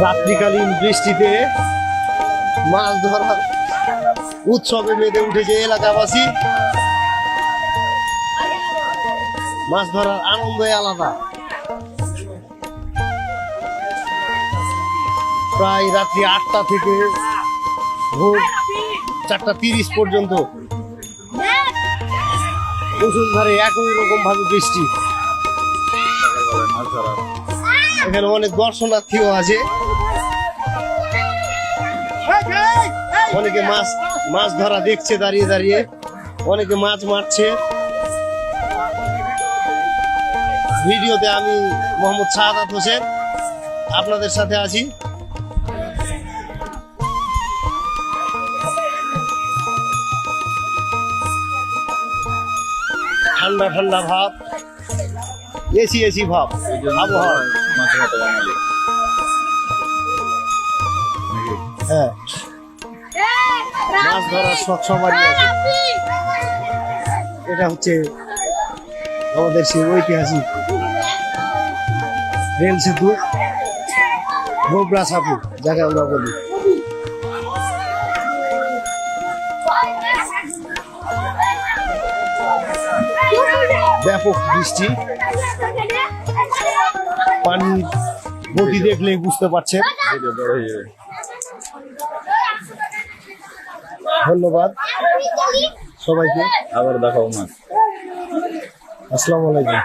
রাত্রিকালীন বৃষ্টিতে মাছ ধরার উৎসবে মেতে উঠেছে এলাকাবাসী। মাছ ধরার আনন্দই আলাদা। প্রায় রাত্রি 8টা থেকে ভোর 4:30 পর্যন্ত মুষলধারে একই রকম ভাবে বৃষ্টি। এখানে অনেক দর্শনার্থীও আছে। অনেকে মাছ ধরা দেখছে দাঁড়িয়ে দাঁড়িয়ে, অনেকে মাছ মারছে। ভিডিওতে আমি মোহাম্মদ শাহাদাত হোসেন আপনাদের সাথে আছি। ঠান্ডা ঠান্ডা ভাব, এসি এসি ভাব আবহাওয়া। হ্যাঁ, মাছ ধরার শখ সবারই আছে। এটা হচ্ছে আমাদের সেই ঐতিহাসিক রেল সেতু গোবরা সাপু, যাকে আমরা বলি। ব্যাপক বৃষ্টি, পানির গতি দেখলেই বুঝতে পারছেন। ধন্যবাদ সবাইকে, আবার দেখাবো না। আসসালামু আলাইকুম।